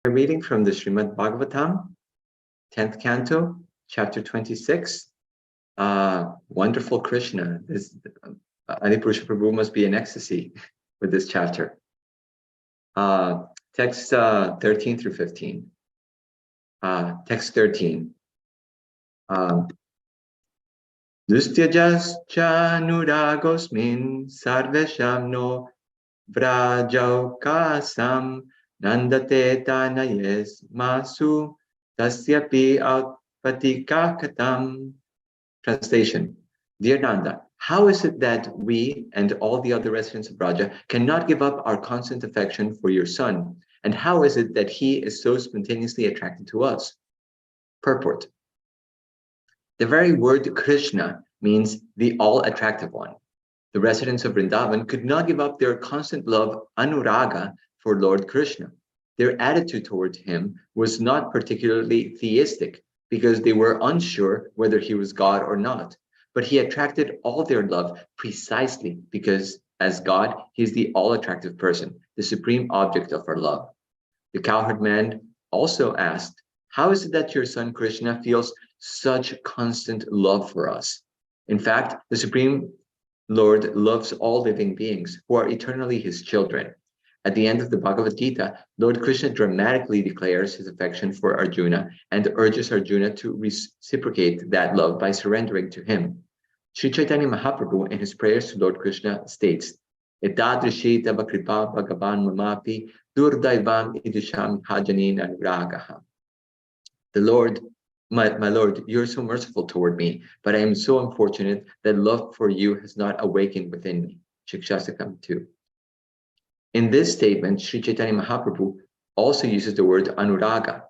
We're reading from the Srimad Bhagavatam, 10th canto, chapter 26. Wonderful Krishna. This Adipurusha Prabhu must be in ecstasy with this chapter. Text 13 through 15. Text 13. Dustyajascha nuragosmin sarvesham no vrajaukasam nandate tanayes masu tasyapi outpatikakatam. Translation. Dear Nanda, how is it that we and all the other residents of Braja cannot give up our constant affection for your son? And how is it that he is so spontaneously attracted to us? Purport. The very word Krishna means the all-attractive one. The residents of Vrindavan could not give up their constant love, anuraga, for Lord Krishna. Their attitude toward him was not particularly theistic because they were unsure whether he was God or not. But he attracted all their love precisely because, as God, he is the all-attractive person, the supreme object of our love. The cowherd man also asked, how is it that your son Krishna feels such constant love for us? In fact, the Supreme Lord loves all living beings who are eternally his children. At the end of the Bhagavad Gita, Lord Krishna dramatically declares his affection for Arjuna and urges Arjuna to reciprocate that love by surrendering to him. Sri Chaitanya Mahaprabhu, in his prayers to Lord Krishna, states, Etadrishi tava kripa bhagavan mamapi durdaivam idisham hajanin anuragaha. The Lord, my Lord, you're so merciful toward me, but I am so unfortunate that love for you has not awakened within me. Shikshastakam 2. In this statement, Sri Chaitanya Mahaprabhu also uses the word anuraga.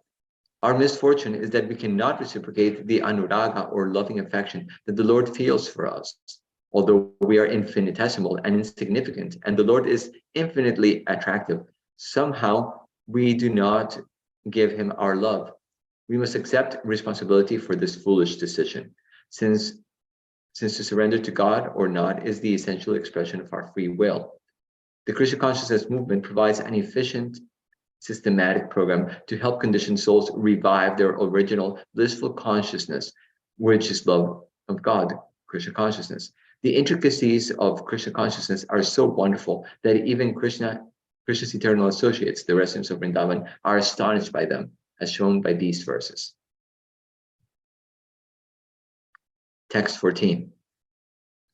Our misfortune is that we cannot reciprocate the anuraga or loving affection that the Lord feels for us. Although we are infinitesimal and insignificant, and the Lord is infinitely attractive, somehow we do not give him our love. We must accept responsibility for this foolish decision, since to surrender to God or not is the essential expression of our free will. The Krishna consciousness movement provides an efficient, systematic program to help conditioned souls revive their original blissful consciousness, which is love of God, Krishna consciousness. The intricacies of Krishna consciousness are so wonderful that even Krishna's eternal associates, the residents of Vrindavan, are astonished by them, as shown by these verses. Text 14.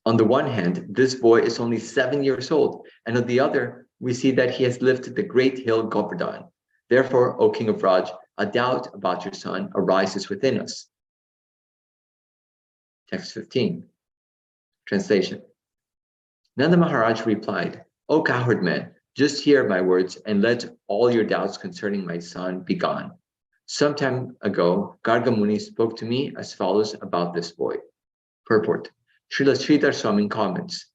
On the one hand, this boy is only 7 years old, and on the other, we see that he has lifted the great hill Govardhan. Therefore, O King of Raj, a doubt about your son arises within us. Text 15. Translation. Nanda Maharaj replied, O cowherd man, just hear my words and let all your doubts concerning my son be gone. Some time ago, Garga Muni spoke to me as follows about this boy. Purport. Srila Sridhar Swami comments,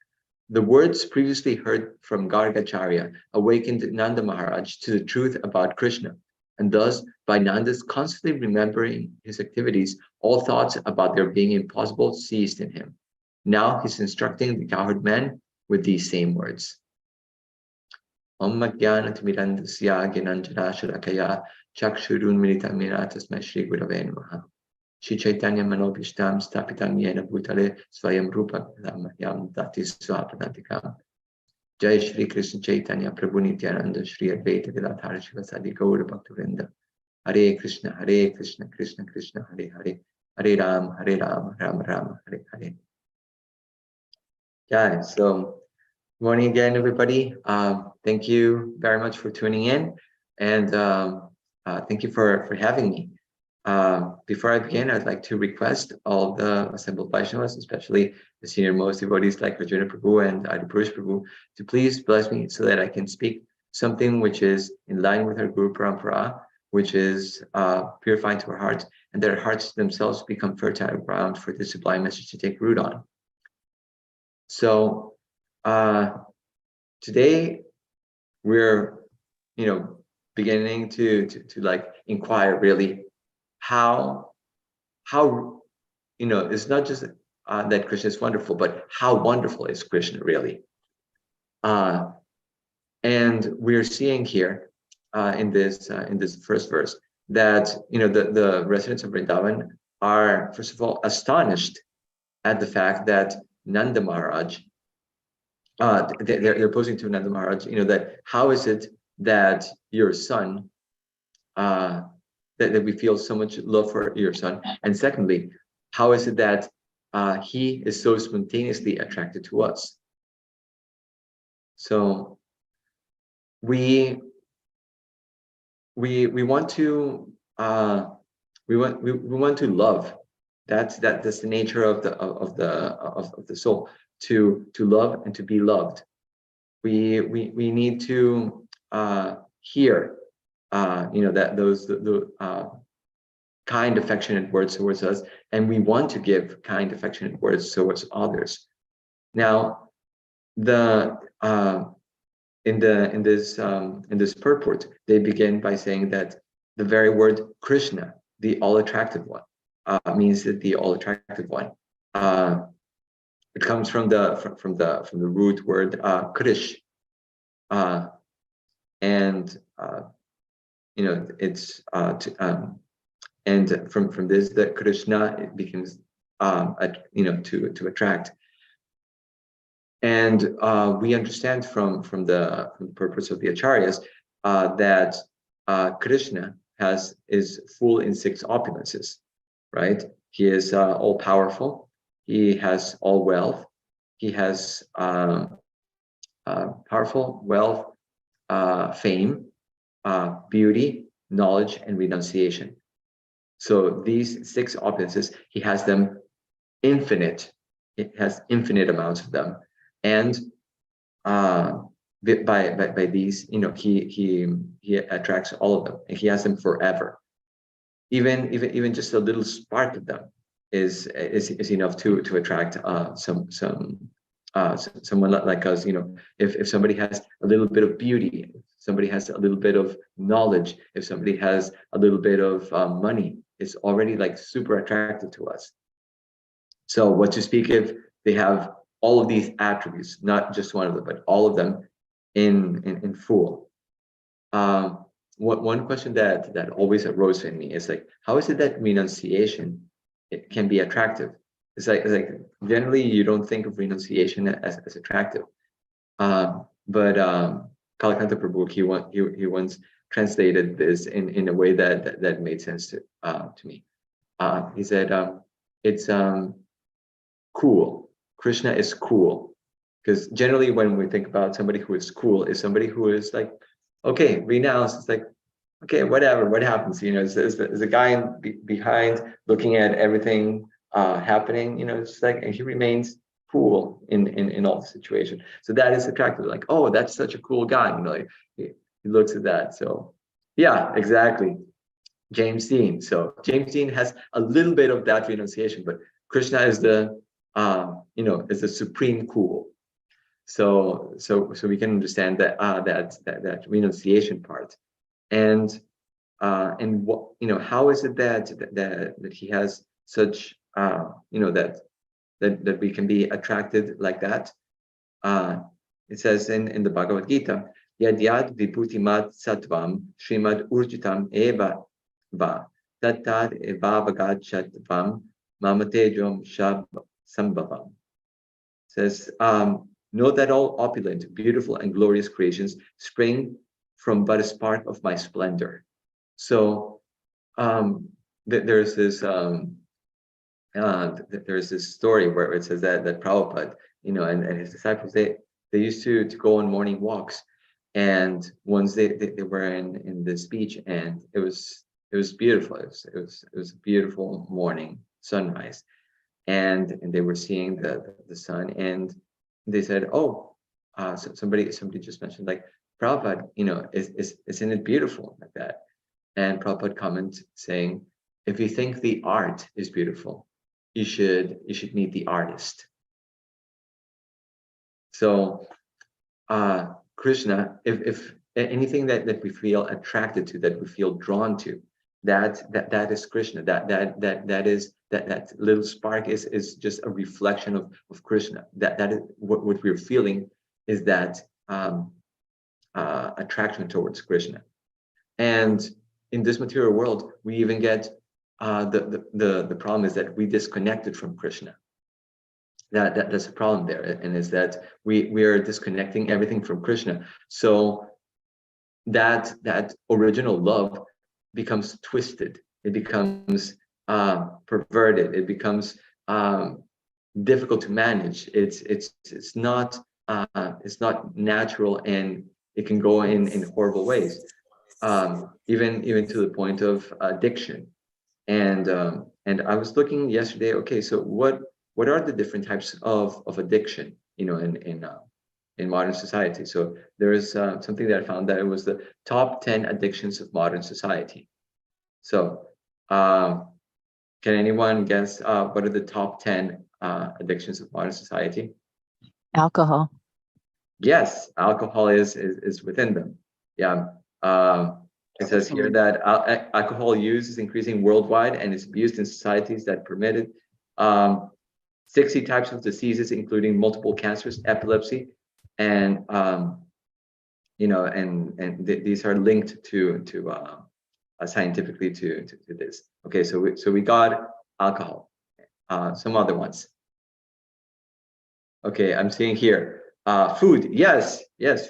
the words previously heard from Gargacharya awakened Nanda Maharaj to the truth about Krishna, and thus, by Nanda's constantly remembering his activities, all thoughts about their being impossible ceased in him. Now he's instructing the cowherd man with these same words. Om Madhyanathmirandasya Gyananjana Shalakaya Chakshurun Militamira Tasmai Shri Gurave Namaha. Shri Chaitanya Manobhishtam Stapitam Yena Bhutale Swayam Rupa Mahyam Dati Swapadantikam. Jai Shri Krishna Chaitanya Prabhu Nityananda Shri Advaita Gadadhara Shivasadi Gaura Bhaktivinoda. Hare Krishna, Krishna Krishna, Hare Hare. Hare Ram, Ram Ram, Hare Hare. Yeah, so good morning again, everybody. Thank you very much for tuning in, and thank you for having me. Before I begin, I'd like to request all the assembled Vaishnavas, especially the senior most devotees like Arjuna Prabhu and Adipurusha Prabhu, to please bless me so that I can speak something which is in line with our Guru Parampara, which is purifying to our hearts, and that our hearts themselves become fertile ground for this sublime message to take root on. So today we're, beginning to like inquire really how it's not just that Krishna is wonderful, but how wonderful is Krishna really? And we're seeing here in this first verse that the residents of Vrindavan are, first of all, astonished at the fact that Nanda Maharaj, they're posing to Nanda Maharaj, that how is it that your son, that we feel so much love for your son, and secondly, how is it that he is so spontaneously attracted to us? So we want to we want to love. That's the nature of the soul, to love and to be loved. We need to hear that the kind, affectionate words towards us, and we want to give kind, affectionate words towards others. Now, in this purport, they begin by saying that the very word Krishna, the all-attractive one, means that the all-attractive one. It comes from the root word krish, and it's and from this, that Krishna, it becomes to attract. And we understand from the purpose of the acharyas that Krishna is full in six opulences, right? He is all powerful. He has all wealth. He has powerful wealth, fame, beauty, knowledge, and renunciation. So these six opulences, he has them infinite. It has infinite amounts of them. And by these, he attracts all of them, and he has them forever. Even just a little spark of them is enough to attract someone like us. If somebody has a little bit of beauty, if somebody has a little bit of knowledge, if somebody has a little bit of money, it's already like super attractive to us. So what to speak if they have all of these attributes, not just one of them, but all of them in full. One question that always arose in me is like, how is it that renunciation, it can be attractive? It's like generally you don't think of renunciation as attractive, but Kalakanta Prabhu, he once translated this in a way that made sense to me. He said it's cool. Krishna is cool, because generally when we think about somebody who is cool, is somebody who is like, okay, renounce. It's like, okay, whatever, what happens? Is the guy behind looking at everything happening. It's like, and he remains cool in all the situation. So that is attractive. Like, oh, that's such a cool guy. Like, he looks at that. So yeah, exactly. James Dean. So James Dean has a little bit of that renunciation, but Krishna is the is the supreme cool. So we can understand that that renunciation part, and what how is it that he has such that we can be attracted like that? It says in the Bhagavad Gita, Yad Yad Vibhutimat Sattvam Srimad Urjitam Eva Va Tattad Eva Vagat Sattvam Mamatejam Shab Sambhavam. Says, know that all opulent, beautiful, and glorious creations spring from but a spark of my splendor. So there's this story where it says that Prabhupada, and his disciples, they used to go on morning walks, and once they were in this beach, and it was beautiful. It was a beautiful morning sunrise, and they were seeing the sun, and they said, oh, so somebody just mentioned, like, Prabhupada, isn't it beautiful like that? And Prabhupada comments saying, if you think the art is beautiful, you should meet the artist. So Krishna, if anything that we feel attracted to, that we feel drawn to, that is Krishna. That little spark is just a reflection of Krishna. That is what we're feeling, is that attraction towards Krishna. And in this material world, we even get the problem is that we disconnected from Krishna. That's a problem there, and is that we are disconnecting everything from Krishna. So that original love becomes twisted. It becomes perverted. It becomes difficult to manage. It's not natural, and it can go in horrible ways, even to the point of addiction. And I was looking yesterday. Okay, so what are the different types of addiction, in modern society? So there is something that I found, that it was the top 10 addictions of modern society. So can anyone guess what are the top 10 addictions of modern society? Alcohol. Yes, alcohol is within them. Yeah. It says here that alcohol use is increasing worldwide and is abused in societies that permit it. 60 types of diseases, including multiple cancers, epilepsy, and these are linked to scientifically to this. Okay, so we got alcohol. Some other ones. Okay, I'm seeing here food. Yes,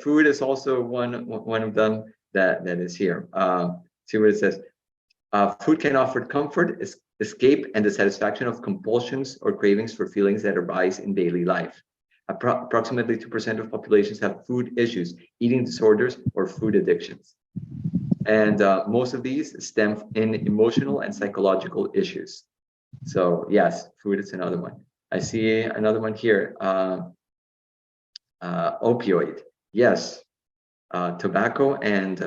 food is also one of them that is here. See what it says. Food can offer comfort, escape, and the satisfaction of compulsions or cravings for feelings that arise in daily life. Approximately 2% of populations have food issues, eating disorders, or food addictions. And most of these stem in emotional and psychological issues. So yes, food is another one. I see another one here. Opioid. Yes. Tobacco and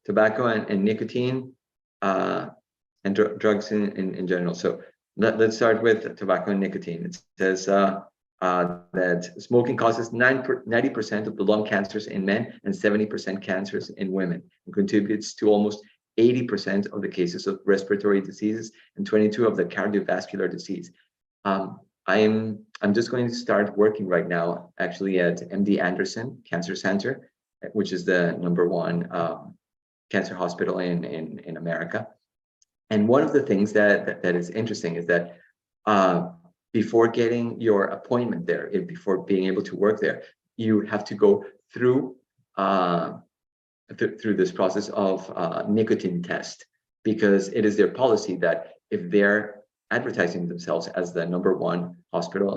tobacco and nicotine and drugs in general. So let's start with tobacco and nicotine. It says that smoking causes 90% of the lung cancers in men and 70% cancers in women, and contributes to almost 80% of the cases of respiratory diseases and 22% of the cardiovascular disease. I'm just going to start working right now, actually, at MD Anderson Cancer Center, which is the #1 cancer hospital in America. And one of the things that is interesting is that before getting your appointment there, before being able to work there, you have to go through this process of nicotine test, because it is their policy that if they're advertising themselves as the #1 hospital,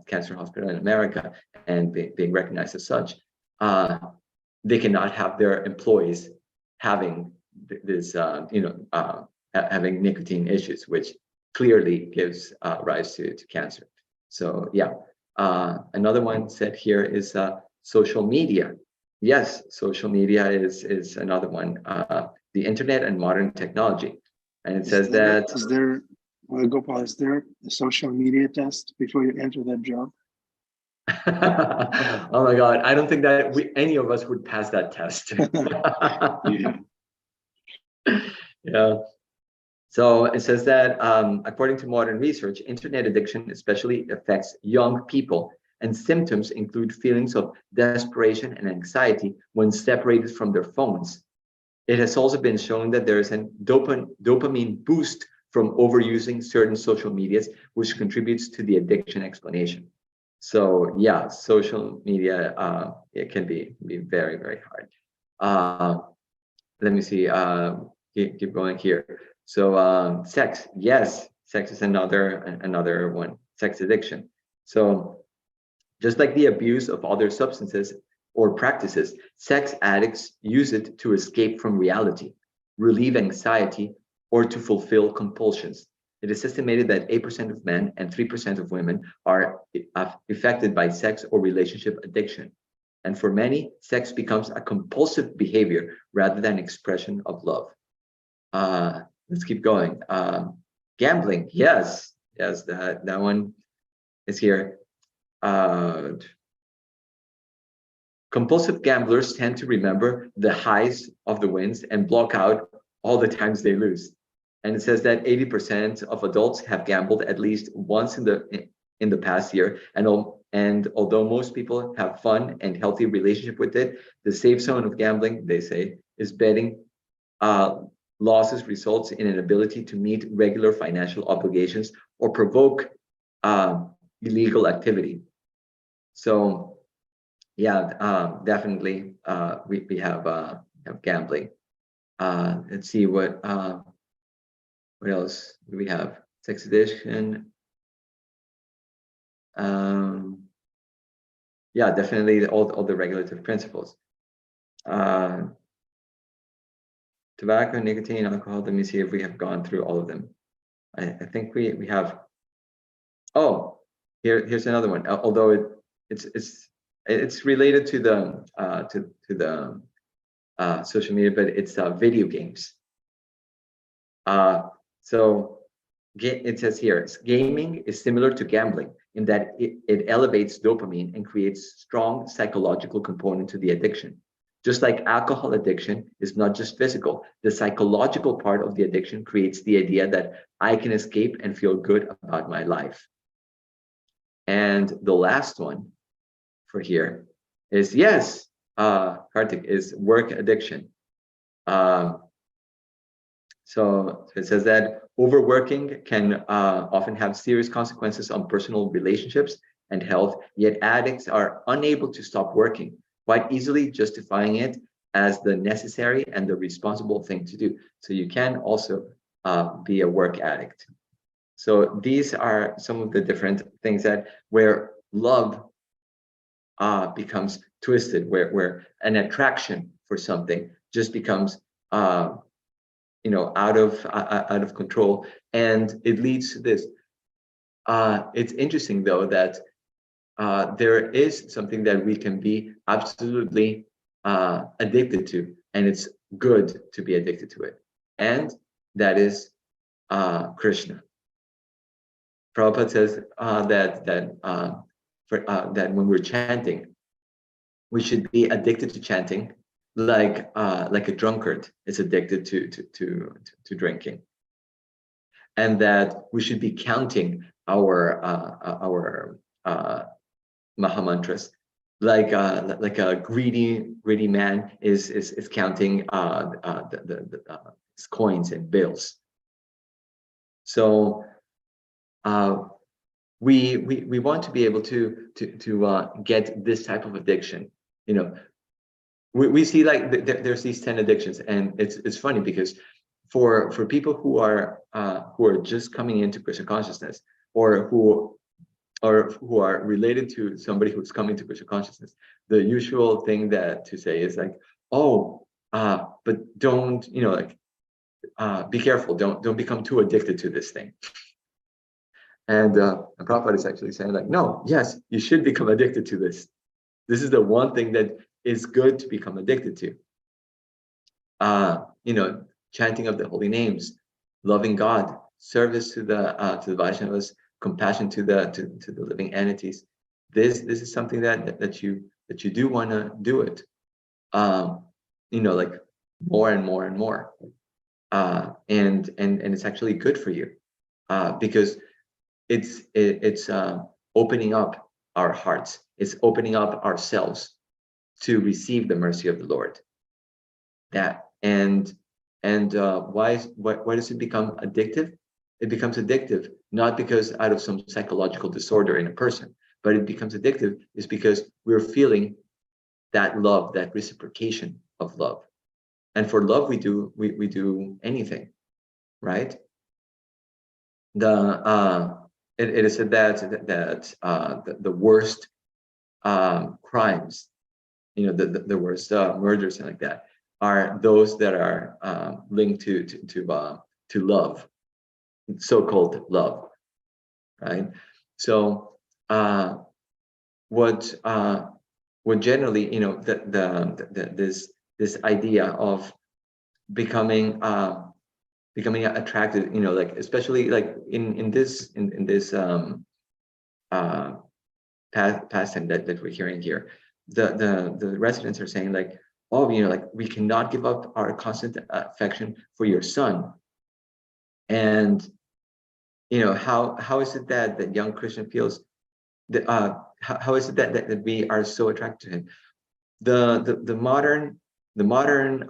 cancer hospital in America, and being recognized as such, they cannot have their employees having this, having nicotine issues, which clearly gives rise to cancer. So yeah, another one said here is social media. Yes, social media is another one. The internet and modern technology, and it says that. Is there, Gopal, is there a social media test before you enter that job? Oh my God, I don't think that any of us would pass that test. Yeah. So it says that according to modern research, internet addiction especially affects young people, and symptoms include feelings of desperation and anxiety when separated from their phones. It has also been shown that there is a dopamine boost from overusing certain social medias, which contributes to the addiction explanation. So yeah, social media, it can be very, very hard. Let me see, keep going here. So sex, yes, sex is another one, sex addiction. So just like the abuse of other substances or practices, sex addicts use it to escape from reality, relieve anxiety, or to fulfill compulsions. It is estimated that 8% of men and 3% of women are affected by sex or relationship addiction. And for many, sex becomes a compulsive behavior rather than expression of love. Let's keep going. Gambling, yes, that one is here. Compulsive gamblers tend to remember the highs of the wins and block out all the times they lose. And it says that 80% of adults have gambled at least once in the past year, and And although most people have fun and healthy relationship with it, the safe zone of gambling, they say, is betting. Losses results in an ability to meet regular financial obligations or provoke illegal activity. So, yeah, definitely, we have gambling. Let's see what else do we have? Sex addiction. Yeah, definitely all the regulative principles. Tobacco, nicotine, alcohol. Let me see if we have gone through all of them. I think we have. Oh, here's another one. Although it's related to the social media, but it's video games. So it says here, gaming is similar to gambling in that it elevates dopamine and creates strong psychological component to the addiction. Just like alcohol addiction is not just physical, the psychological part of the addiction creates the idea that I can escape and feel good about my life. And the last one for here is, yes, Kartik, is work addiction. So it says that overworking can often have serious consequences on personal relationships and health, yet addicts are unable to stop working, quite easily justifying it as the necessary and the responsible thing to do. So you can also be a work addict. So these are some of the different things that where love becomes twisted, where an attraction for something just becomes out of control, and it leads to this. It's interesting though that there is something that we can be absolutely addicted to, and it's good to be addicted to it, and that is Krishna. Prabhupada says that when we're chanting, we should be addicted to chanting, like a drunkard is addicted to drinking, and that we should be counting our mahamantras, like a greedy man is counting his coins and bills. So we want to be able to get this type of addiction. We see like there's these 10 addictions, and it's funny because for people who are just coming into Krishna consciousness, or who are related to somebody who's coming to Krishna consciousness, the usual thing to say is like, oh, but don't be careful, don't become too addicted to this thing. And Prabhupada is actually saying like, no, yes, you should become addicted to this. This is the one thing that is good to become addicted to. Chanting of the holy names, loving God, service to the Vaishnavas, compassion to the living entities. This is something that you do want to do it. Like more and more and more. And it's actually good for you, because it's opening up our hearts. It's opening up ourselves to receive the mercy of the Lord. Why does it become addictive? It becomes addictive not because out of some psychological disorder in a person, but it becomes addictive is because we're feeling that love, that reciprocation of love. And for love, we do anything, right? It is said that the worst crimes, the worst murders and like that, are those that are linked to love, so-called love, right? So what generally, this idea of becoming attracted, like especially like in this pastime that we're hearing here, the residents are saying like, oh, like we cannot give up our constant affection for your son. And how is it that young Krishna feels that how is it that we are so attracted to him? The modern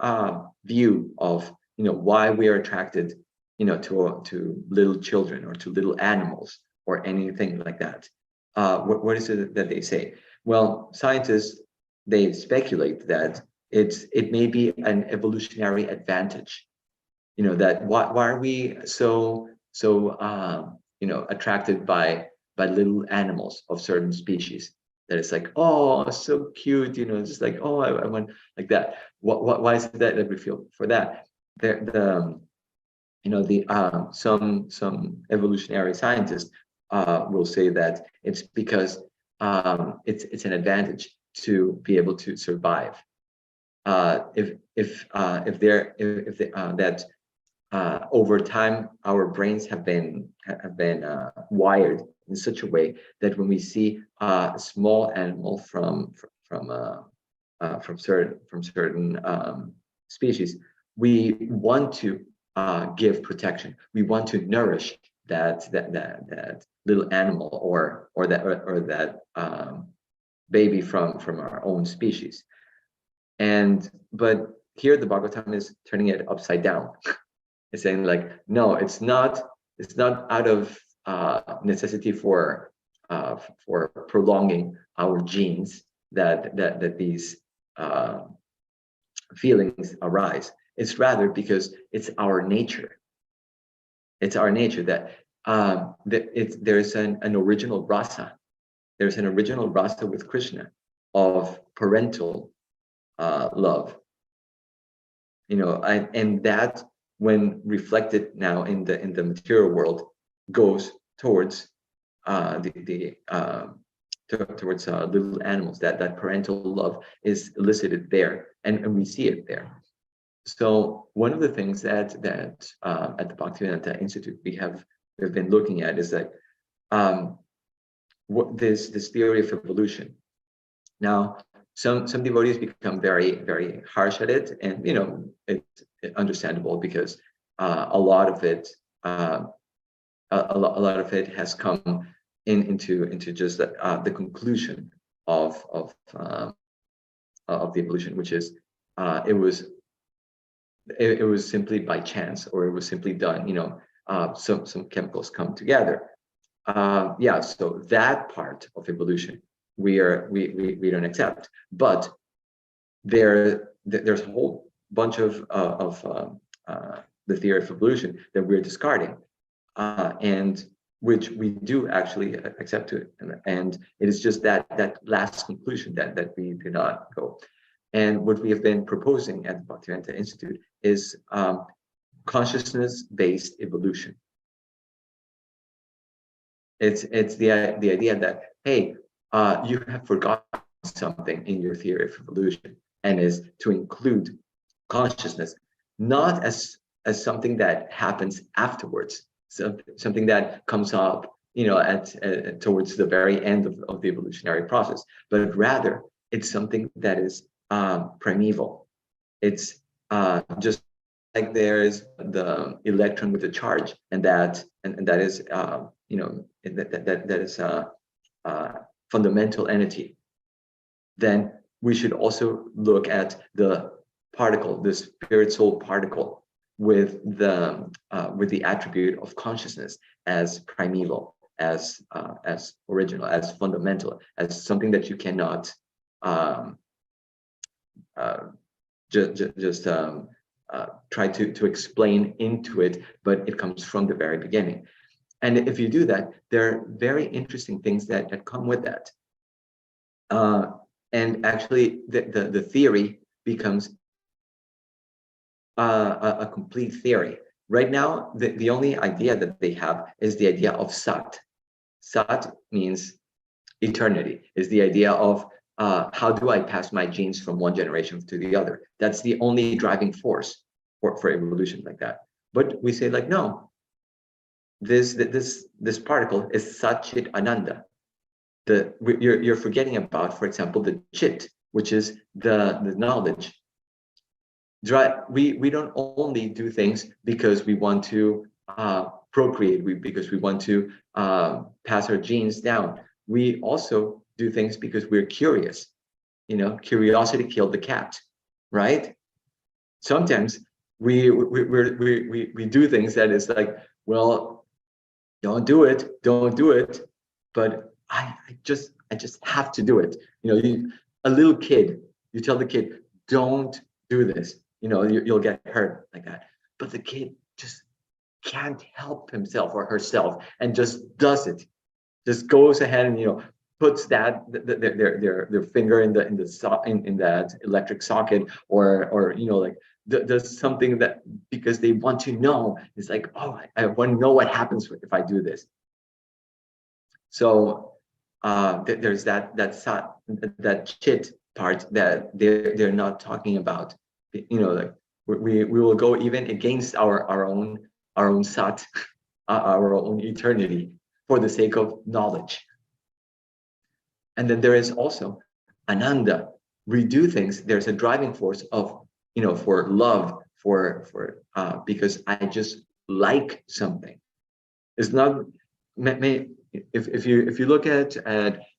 view of why we are attracted to little children or to little animals or anything like that. What is it that they say? Well, scientists, they speculate that it may be an evolutionary advantage. That why are we so attracted by little animals of certain species, that it's like, oh, so cute, just like, oh, I want like that. Why is it that we feel for that? Some evolutionary scientists will say that it's because it's an advantage to be able to survive. That over time our brains have been wired in such a way that when we see a small animal from certain species, we want to give protection. We want to nourish that little animal or that baby from our own species. But here the Bhagavatam is turning it upside down. It's saying like, no, it's not out of necessity for prolonging our genes that these feelings arise. It's rather because it's our nature. It's our nature that there's an original rasa. There's an original rasa with Krishna of parental love. And that, when reflected now in the material world, goes towards towards little animals. That parental love is elicited there, and we see it there. So one of the things that at the Bhaktivedanta Institute we've been looking at is that what this theory of evolution. Now, some devotees become very, very harsh at it, and it's understandable, because a lot of it has come into just the conclusion of the evolution, which is it was simply by chance, or it was simply done. Some chemicals come together. So that part of evolution we don't accept, but there's a whole bunch of the theory of evolution that we're discarding, and which we do actually accept to it, and it is just that last conclusion that we do not go. And what we have been proposing at the Bhaktivedanta Institute is consciousness-based evolution. It's the idea that, hey, you have forgotten something in your theory of evolution, and is to include consciousness not as something that happens afterwards, something that comes up towards the very end of the evolutionary process, but rather it's something that is primeval. It's just like there's the electron with a charge, and that is that is fundamental entity. Then we should also look at the particle, the spirit soul particle, with the attribute of consciousness as primeval, as original, as fundamental, as something that you cannot just try to explain into it, but it comes from the very beginning. And if you do that, there are very interesting things that come with that. And actually, the theory becomes a complete theory. Right now, the only idea that they have is the idea of Sat. Sat means eternity, is the idea of how do I pass my genes from one generation to the other? That's the only driving force for evolution like that. But we say like, no, this particle is Satchit Ananda. You're forgetting about, for example, the Chit, which is the knowledge. We don't only do things because we want to procreate, because we want to pass our genes down. We also do things because we're curious. Curiosity killed the cat, right? Sometimes we do things that is like, well, don't do it, but I just have to do it. A little kid, you tell the kid, don't do this, you'll get hurt like that, but the kid just can't help himself or herself and just does it, just goes ahead and puts their finger in that electric socket, or like does something that because they want to know. It's like, oh, I want to know what happens if I do this. So there's that chit part that they're not talking about. Like we will go even against our own sat, our own eternity, for the sake of knowledge. And then there is also ananda. We do things. There's a driving force of for love, for because I just like something. It's not. If you look at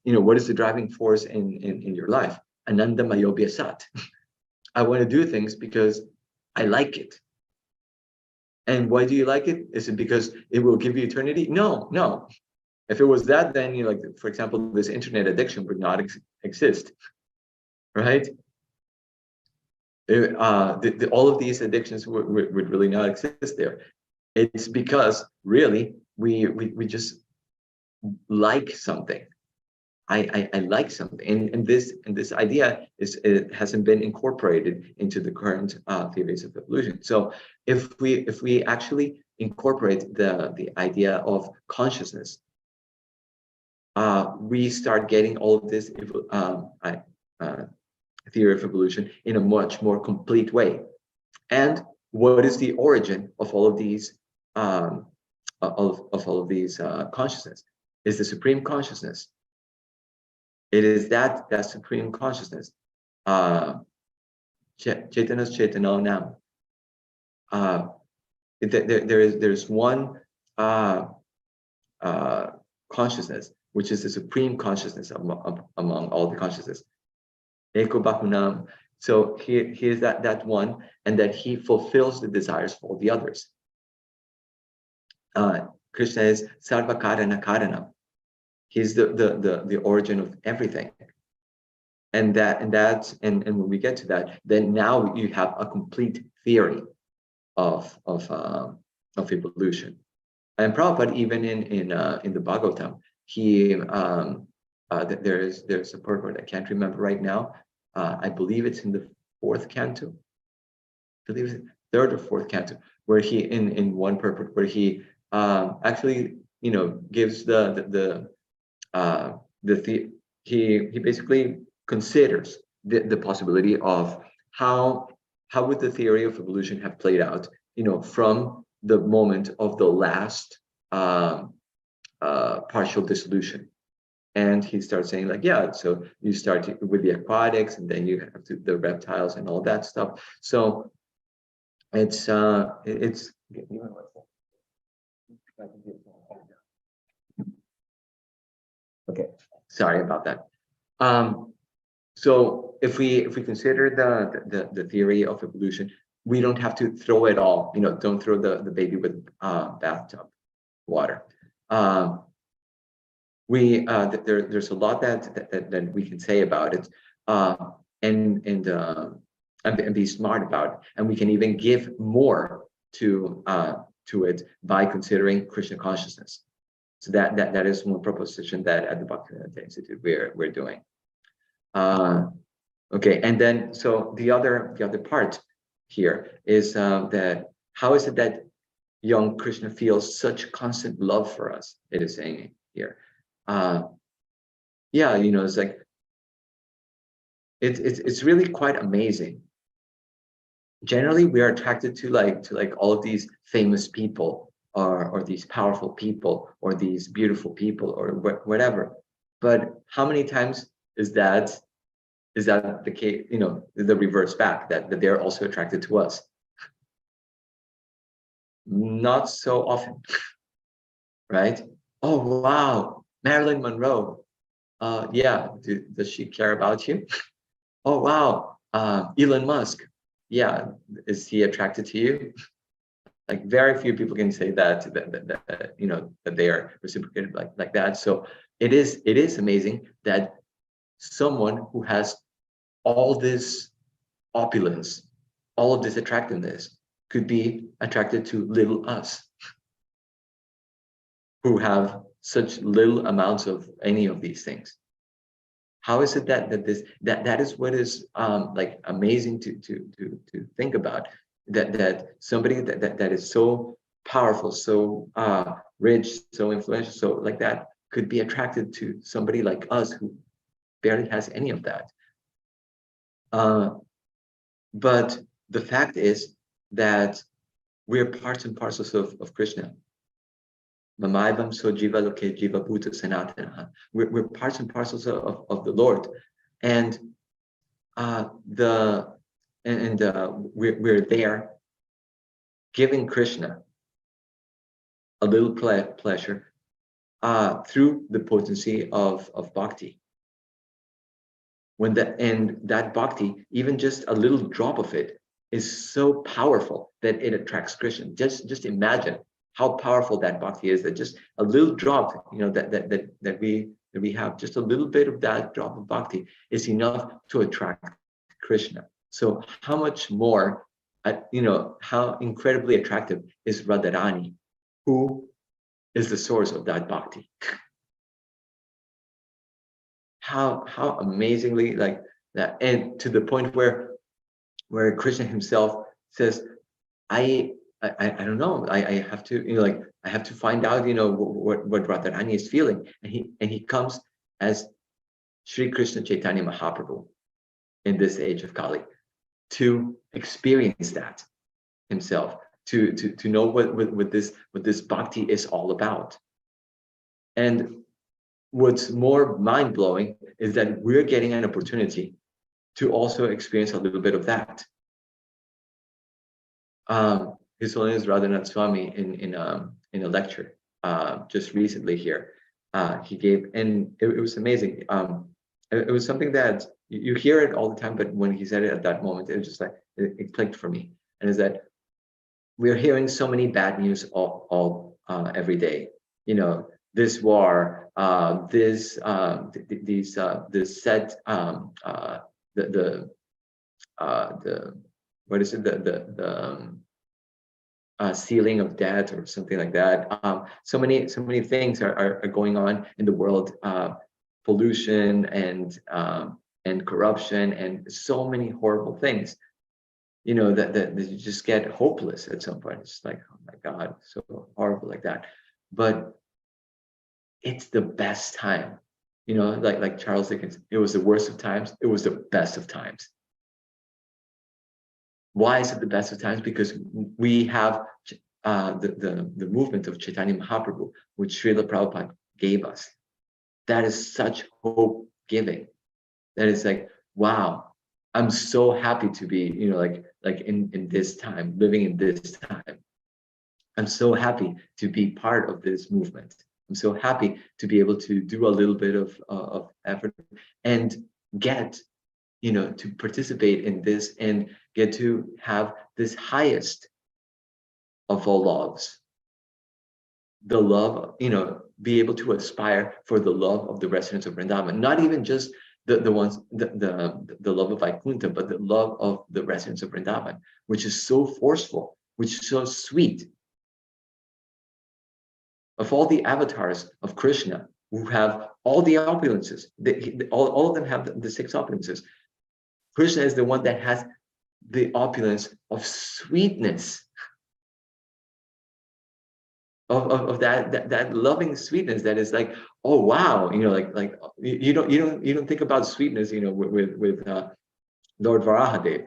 what is the driving force in your life, ananda mayobhya sat. I want to do things because I like it. And why do you like it? Is it because it will give you eternity? No. If it was that, then like, for example, this internet addiction would not exist, right? All of these addictions would really not exist there. It's because really we just like something. I like something, and this idea it hasn't been incorporated into the current theories of evolution. So if we actually incorporate the idea of consciousness, we start getting all of this theory of evolution in a much more complete way. And what is the origin of all of these consciousness? Is the supreme consciousness. It is that supreme consciousness. Chaitanas Chaitano Nam. There's one consciousness, which is the supreme consciousness among all the consciousness. Eko Bahunam. So he is that one, and that he fulfills the desires of all the others. Krishna is Sarva Karana Karanam. He's the origin of everything. And when we get to that, then now you have a complete theory of evolution. And Prabhupada, even in the Bhagavatam, there's a purport I can't remember right now. I believe it's in the fourth canto. I believe it's third or fourth canto, where he in one purport where he actually gives he basically considers the possibility of how would the theory of evolution have played out, from the moment of the last partial dissolution. And he starts saying like, yeah, so you start with the aquatics, and then you have the reptiles and all that stuff. So it's okay. Sorry about that. So if we consider the theory of evolution, we don't have to throw it all. Don't throw the baby with bathtub water. There's a lot that we can say about it, and be smart about it, and we can even give more to it by considering Krishna consciousness. So that is one proposition that at the Bhakti Institute we're doing. Okay, and then so the other part here is that how is it that young Krishna feels such constant love for us? It is saying here. Yeah, it's like it's really quite amazing. Generally, we are attracted to all of these famous people, or these powerful people, or these beautiful people, or whatever. But how many times is that the case? The reverse back, that they're also attracted to us. Not so often, right? Oh wow, Marilyn Monroe. Yeah, does she care about you? Oh, wow. Elon Musk. Yeah, is he attracted to you? Like very few people can say that you know that they are reciprocated like that. So it is amazing that someone who has all this opulence, all of this attractiveness, could be attracted to little us who have such little amounts of any of these things. How is it that is what is like amazing to think about, that somebody that is so powerful, so rich, so influential, so like that, could be attracted to somebody like us who barely has any of that. Uh, but the fact is that we're parts and parcels of Krishna. Mamaivam so jiva loke jiva bhuta sanatana. We're parts and parcels of the Lord. And we're there giving Krishna a little pleasure through the potency of Bhakti. And that Bhakti, even just a little drop of it, is so powerful that it attracts Krishna. Just imagine how powerful that Bhakti is, that just a little drop, you know, that we have, just a little bit of that drop of Bhakti is enough to attract Krishna. So how much more, you know, how incredibly attractive is Radharani, who is the source of that Bhakti. How amazingly like that, and to the point where Krishna himself says, I don't know, I have to, you know, like I have to find out, you know, what Radharani is feeling, and he comes as Sri Krishna Chaitanya Mahaprabhu in this age of Kali to experience that himself, to know what this bhakti is all about. And what's more mind-blowing is that we're getting an opportunity to also experience a little bit of that. His Holiness Radhanath Swami in a lecture just recently here, he gave, and it was amazing. It was something that you hear it all the time, but when he said it at that moment, it was just like it clicked for me. And is that we're hearing so many bad news all every day. You know, this war, this set, the what is it, the ceiling of debt or something like that. So many things are going on in the world. Pollution and corruption and so many horrible things. You know, that you just get hopeless at some point. It's like, oh my God, so horrible like that. But it's the best time. You know, like Charles Dickens, it was the worst of times, it was the best of times. Why is it the best of times? Because we have the movement of Chaitanya Mahaprabhu, which Srila Prabhupada gave us. That is such hope giving. That is like, wow, I'm so happy to be, you know, like in this time, living in this time. I'm so happy to be part of this movement. I'm so happy to be able to do a little bit of effort and get, you know, to participate in this and get to have this highest of all loves, the love, you know, be able to aspire for the love of the residents of Vrindavan, not even just the ones, the love of Vaikuntha, but the love of the residents of Vrindavan, which is so forceful, which is so sweet. Of all the avatars of Krishna, who have all the opulences, all of them have the 6 opulences. Krishna is the one that has the opulence of sweetness, of that loving sweetness that is like, oh wow, you know, like you don't think about sweetness, you know, with Lord Varahadev.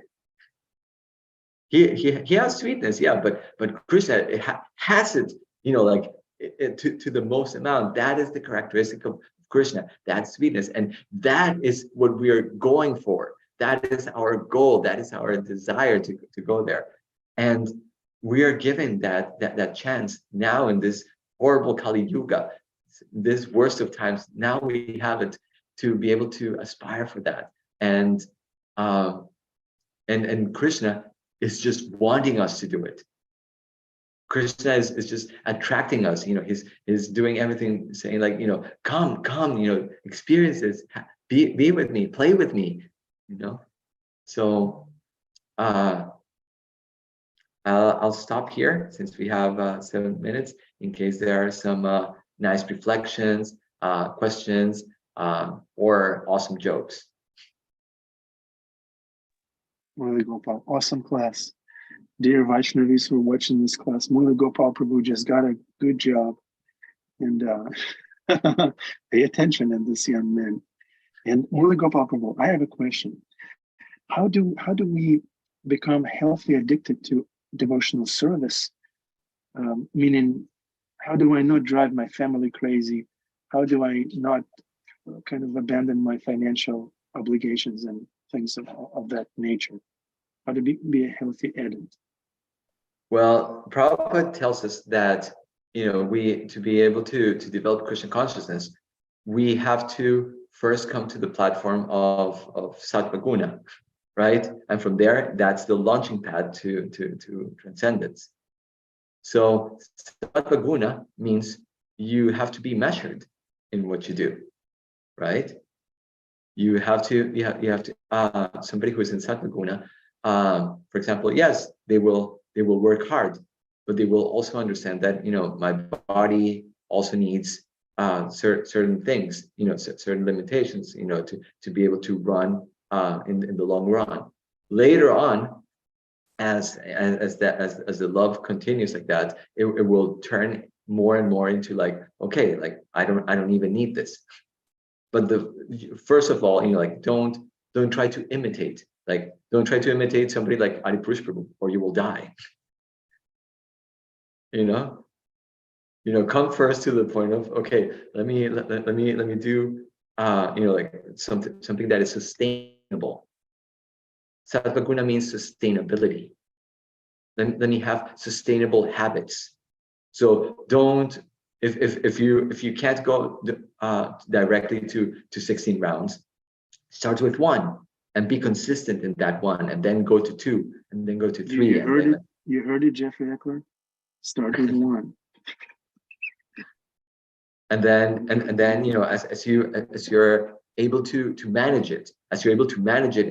He has sweetness, yeah, but Krishna has it, you know, like to the most amount. That is the characteristic of Krishna, that sweetness, and that is what we are going for. That is our goal. That is our desire to go there, and we are given that chance now in this horrible Kali Yuga, this worst of times. Now we have it to be able to aspire for that. And Krishna is just wanting us to do it. Krishna is just attracting us. He's doing everything, saying like, come, experience this, be with me, play with me, So I'll stop here since we have 7 minutes in case there are some nice reflections, questions, or awesome jokes. Murli Gopal, awesome class. Dear Vaishnavis who are watching this class, Murli Gopal Prabhu just got a good job. And pay attention to this young man. And Murli Gopal Prabhu, I have a question. How do we become healthy addicted to devotional service? Meaning, how do I not drive my family crazy? How do I not kind of abandon my financial obligations and things of that nature? How to be a healthy addict? Well, Prabhupada tells us that, we, to be able to develop Krishna consciousness, we have to first come to the platform of Sattva Guna, right? And from there, that's the launching pad to transcendence. So Sattva Guna means you have to be measured in what you do, right? You have to somebody who is in Sattva Guna, for example, yes, they will work hard, but they will also understand that, my body also needs certain things, certain limitations, to be able to run in the long run. Later on, as the love continues like that, it will turn more and more into like, okay, like I don't even need this. But first of all, don't try to imitate. Like, don't try to imitate somebody like Adipurush Prabhu, or you will die. Come first to the point of, okay, let me do like something that is sustainable. Sattva Guna means sustainability. Let me have sustainable habits. So don't, if you can't go directly to 16 rounds, start with 1 and be consistent in that 1, and then go to 2, and then go to 3. You heard it, Jeffrey Eckler. Start with 1. And then as you're able to manage it,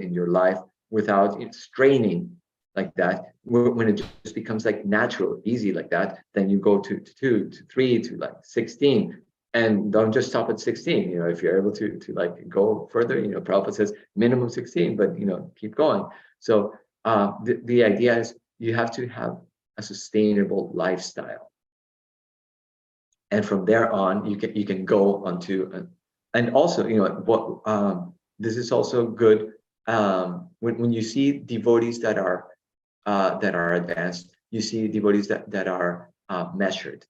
in your life without straining like that, when it just becomes like natural, easy like that, then you go to 2, to 3, to like 16, and don't just stop at 16. If you're able to like go further, Prabhupada says minimum 16, but keep going. So the idea is you have to have a sustainable lifestyle, and from there on you can go on to and also this is also good when you see devotees that are advanced, you see devotees that are measured.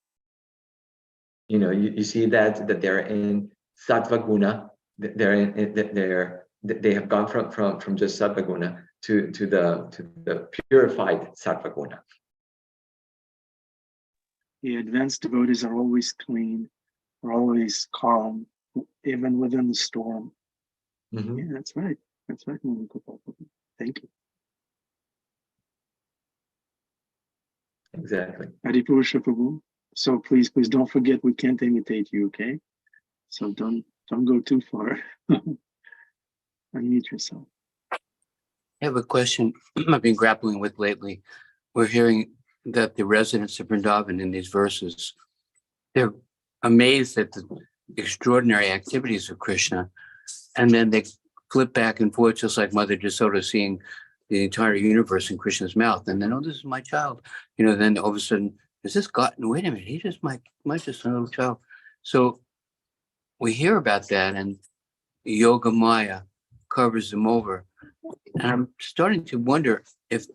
You see that they're in Sattva Guna, they have gone from just Sattva Guna to the purified Sattva Guna. The advanced devotees are always clean, are always calm, even within the storm. Mm-hmm. Yeah, that's right. That's right. Thank you. Exactly. Adipurusha Prabhu. So please don't forget, we can't imitate you, okay? So don't go too far. Unmute yourself. I have a question I've been grappling with lately. We're hearing that the residents of Vrindavan in these verses, they're amazed at the extraordinary activities of Krishna, and then they flip back and forth, just like Mother Jasoda seeing the entire universe in Krishna's mouth, and then, oh, this is my child. Then all of a sudden, is this God? No, wait a minute, he just might just a little child. So we hear about that, and Yoga Maya covers them over. And I'm starting to wonder if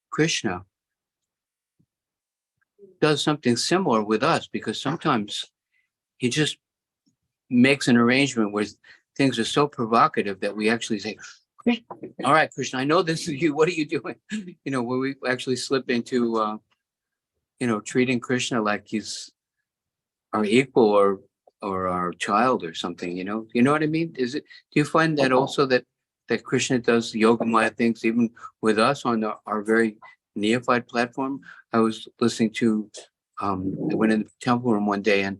Krishna does something similar with us, because sometimes he just makes an arrangement where things are so provocative that we actually say, all right, Krishna, I know this is you. What are you doing? Where we actually slip into, treating Krishna like he's our equal or our child or something, you know what I mean? Do you find that also that Krishna does Yogamaya things even with us on our very neophyte platform? I was listening to, I went in the temple room one day and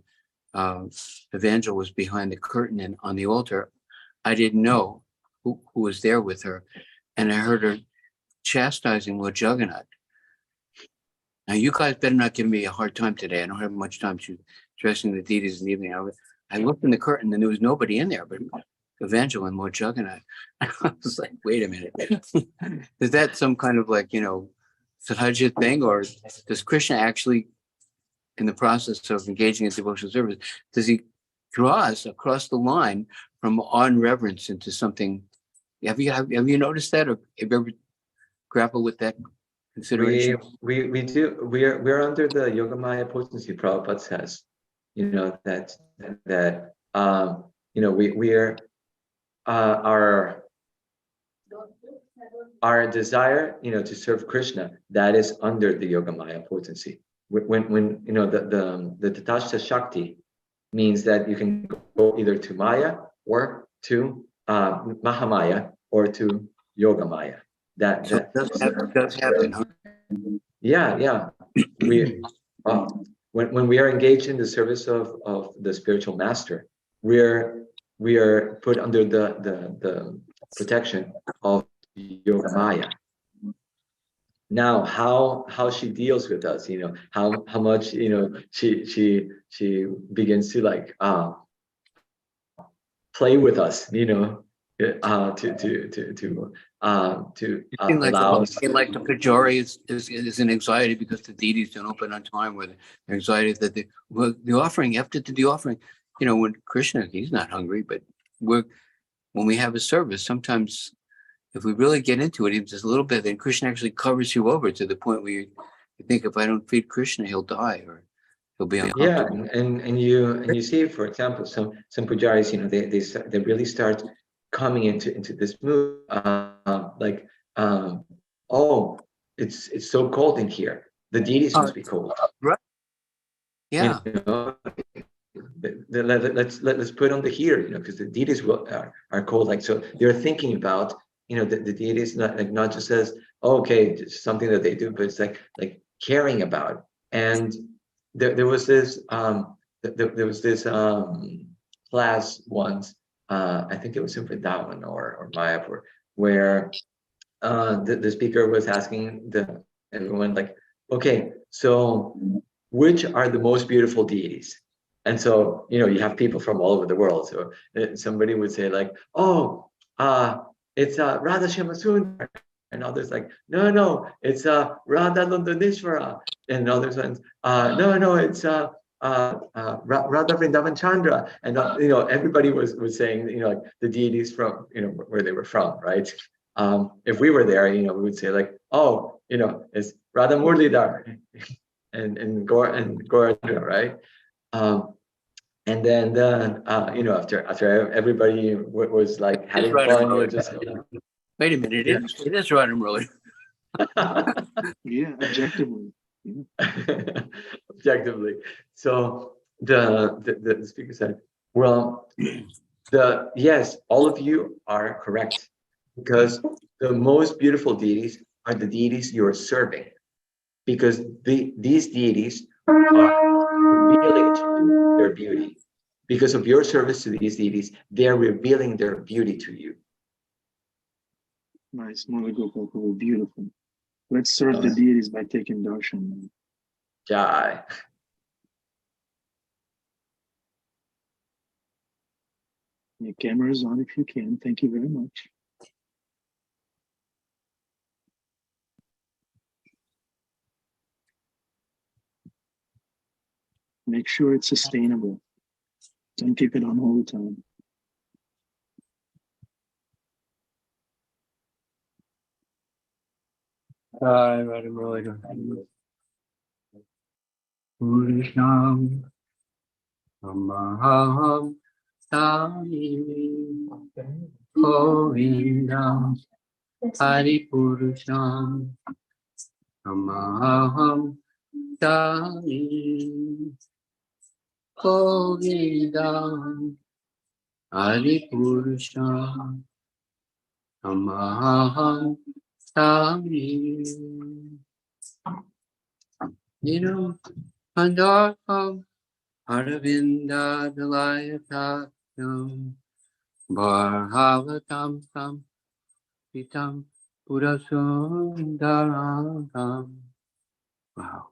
Evangel was behind the curtain and on the altar. I didn't know who was there with her. And I heard her chastising Lord Jagannath. Now, you guys better not give me a hard time today. I don't have much time to dressing the deities in the evening. I looked in the curtain and there was nobody in there but Evangel and Lord Jagannath. I was like, wait a minute. Is that some kind of like, Sahaja thing? Or does Krishna actually, in the process of engaging in devotional service, does he draw us across the line from awe and reverence into something? Have you noticed that, or have you ever grappled with that consideration? We do. We're under the Yogamaya potency. Prabhupada says, we're our desire, to serve Krishna, that is under the Yogamaya potency. When the Tatastha Shakti means that you can go either to Maya or to Mahamaya or to Yogamaya. That does happen, huh? Yeah. We when we are engaged in the service of the spiritual master, we are put under the protection of Yogamaya. Now, how she deals with us, how much she begins to like play with us, to allow us. Like the Pajari is an anxiety because the deities don't open on time, or the anxiety that the offering, after the offering, when Krishna, he's not hungry, but when we have a service, sometimes if we really get into it, even just a little bit, then Krishna actually covers you over to the point where you think, if I don't feed Krishna, he'll die or he'll be uncomfortable. Yeah, and you see, for example, some pujaris, they really start coming into this mood, oh, it's so cold in here. The deities must be cold. Right. Yeah. Let's put on the heater, because the deities are cold. Like, so they're thinking about, the deities not just as, oh, okay, it's something that they do, but it's like caring about. And there was this class once, I think it was in Vrindavan or Mayapur, where the speaker was asking everyone, like, okay, so which are the most beautiful deities? And so, you have people from all over the world. So somebody would say like, oh, it's Radha Shyamasundar. And others like, no, it's Radha Londonishvara. And others ones, no, it's Radha Vrindavan Chandra. And everybody was saying, like the deities from where they were from, right? If we were there, we would say like, oh, it's Radha Murli and Gauranga, right? And then after everybody was like having fun, just wait a minute, it is Radha Murli. Yeah, objectively. Yeah. Objectively. So the speaker said, well, yes, all of you are correct, because the most beautiful deities are the deities you're serving, because these deities are revealing to you their beauty. Because of your service to these deities, they're revealing their beauty to you. Nice, Murli Gopal, beautiful. Let's serve the deities by taking darshan. Jai. Your camera is on if you can. Thank you very much. Make sure it's sustainable. Don't keep it on all the time. Radha Murli. Purusam Amaham Sami Govindam Hari Purusam Amaham Sami. Govindam Hari Purusha Tamaham Sami Nidam Pandarham Aravinda Dalayatatam Bharhavatam Tam Pitam Purasundaram. Wow.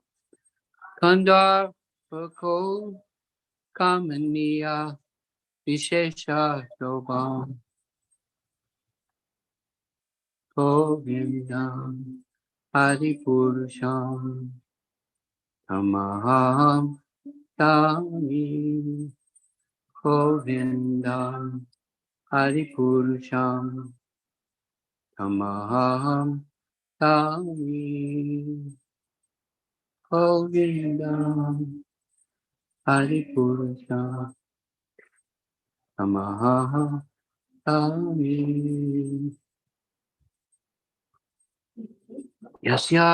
Kandar Bako Kamaniya Vishesha Shobham Govindam Adipurusham Tamaham Tami Govindam Adipurusham Tamaham Tami Govindam Adipurusham Tamaham Tami Yasya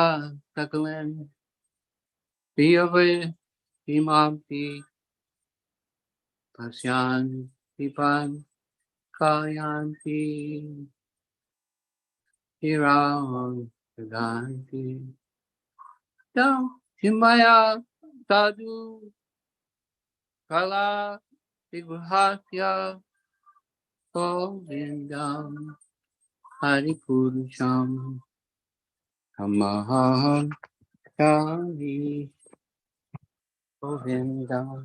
Sakalan Viyave Imampi Pasyan Pipan Kayanti Hiram Ganti Dam Himaya Sadhu Kala Vigrahasya Govindam Haripurusham Tamaham Tami Govindam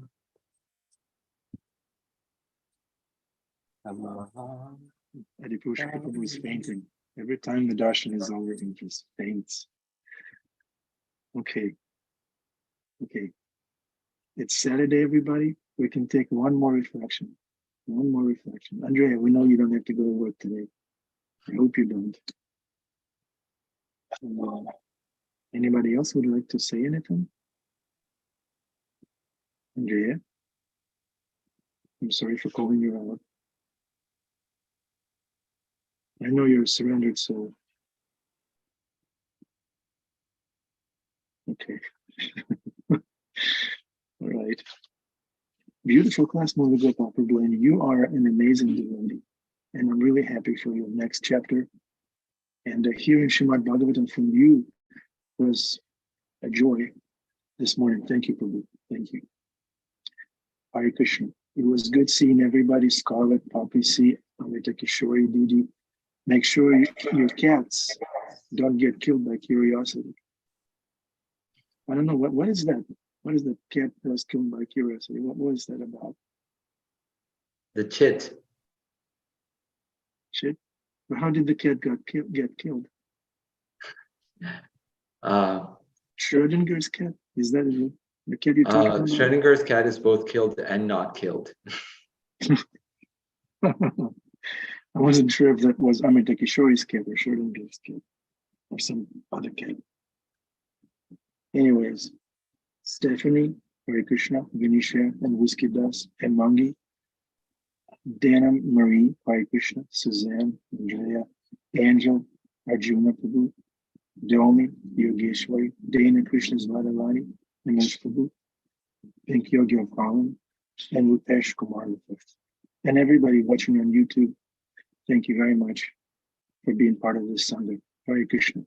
Tamaham. Adipusha Prabhu is fainting. Every time the darshan is over, he just faints. Okay. It's Saturday, everybody. We can take one more reflection. One more reflection. Andrea, we know you don't have to go to work today. I hope you don't. Anybody else would like to say anything? Andrea? I'm sorry for calling you out. I know you're a surrendered soul. Okay. All right. Beautiful class, Murli Gopal Prabhu, and you are an amazing devotee. And I'm really happy for your next chapter. And hearing Srimad Bhagavatam from you was a joy this morning. Thank you, Prabhu. Thank you. Hare Krishna. It was good seeing everybody. Scarlet, Poppy C, Amrita Kishori, Didi. Make sure your cats don't get killed by curiosity. I don't know, what is that? What is the cat that was killed by curiosity? What was that about? The chit. Shit. But how did the cat get killed? Schrodinger's cat? Is that the cat you're talking about? Schrodinger's cat is both killed and not killed. I wasn't sure if that was Amrita Kishori's cat or Schrodinger's cat or some other cat. Anyways, Stephanie, Hare Krishna, Ganesha, and Whiskey Das, and Mangi, Dana Marie, Hare Krishna, Suzanne, Andrea, Angel, Arjuna Prabhu, Domi, Yogeshwari, Dana Krishna's Vadavani, Namesh Prabhu, Pink Yogi of Harlem, and Rupesh Kumar V. And everybody watching on YouTube, thank you very much for being part of this Sunday. Hare Krishna.